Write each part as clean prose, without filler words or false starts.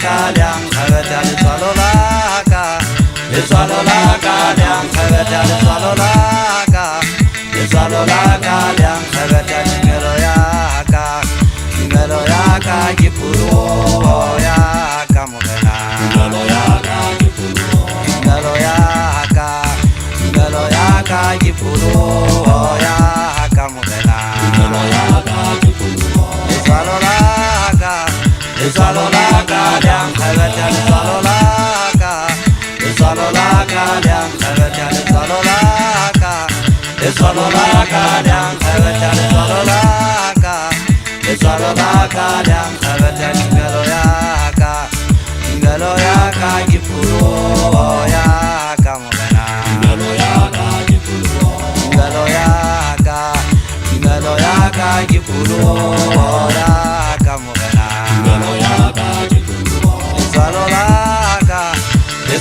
kaliang khabatar salolaka salolaka liang khabatar salolaka salolaka liang khabatar ngeloyaka gipuro ya kamugana ngeloyaka gipuro ya kamugana salolaka liang khabatar salolaka liang khabatar salolaka liang khabatar salolaka liang khabatar ngeloyaka gipuro ya kamugana ngeloyaka gipuro ya kamugana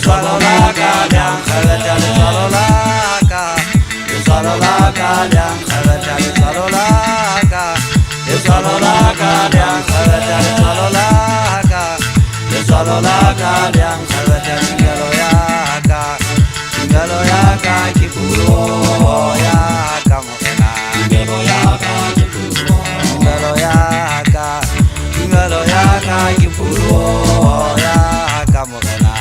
salolaka liang khabatar salolaka liang khabatar salolaka liang khabatar liang khabatar ngeloyaka gipuro ya kamugana ngeloyaka gipuro ya kamugana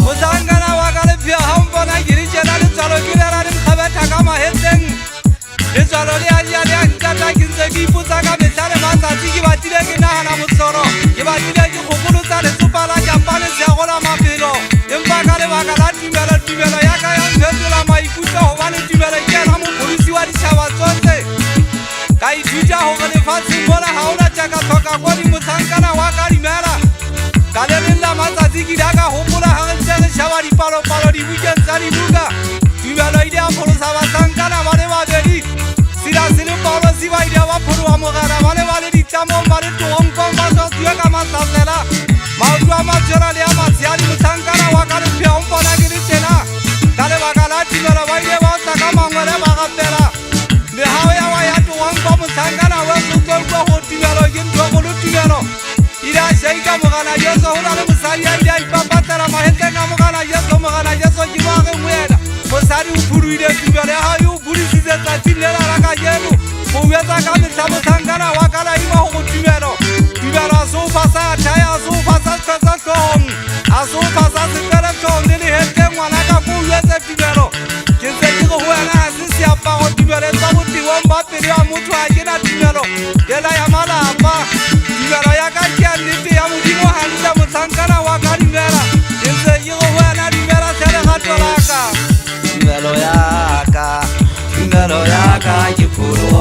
musangana wakale pia hambona giri jenali salo girara nim khabata kama heteng Desaloli ajali angkata kinse kipusaga mesale masa tiki batile kina hana musoro kibatile kukulu sale supala jampane siagola mapiro Yembakale wakala timela yaka yangedula maikuta hovane timela kena mu polisi wadi shawa sonte Kai juja hogale fasi mbola hauna chaka toka kwani musangana wakali mera Kalelilla masa tiki daga hopula hangen shawari palo di weekend sari buga Timela ide apolo sawa sangana wale wabedi Sira sini polo siwa ide wapuru amogara wale di chamo wale tu hongkong maso tuya kama sasela Maudua majora lea masiali musangana wakale pia umpona giri chena Kale wakala timela waide wasa kama ngwele wakapela Mehawe ya wayatu hongkong musangana wesu tolko hotimelo yintu kulu timelo Ida sheika mugana yeso hulale musari ya ida ipapatara mahentenga mugana yeso jiwage mweda Musari upuru ide timele hayu upuri size tatinela raka yelu Muweza kamisa musangana wakala ima hukutimelo Timelo asufasa chaya asufasa kasa kong Asufasa sikere kong nili hente mwanaka kuweze timelo Kinse kiko huwena hasisi hapa hotimele sabuti womba pili wa mutu hajina timelo Yela ya mala hapa Timelo yaka kia niti ya mudimo hanita musangana wakali mera Kinse kiko huwena timela sere hatolaka ngeloyaka gipuro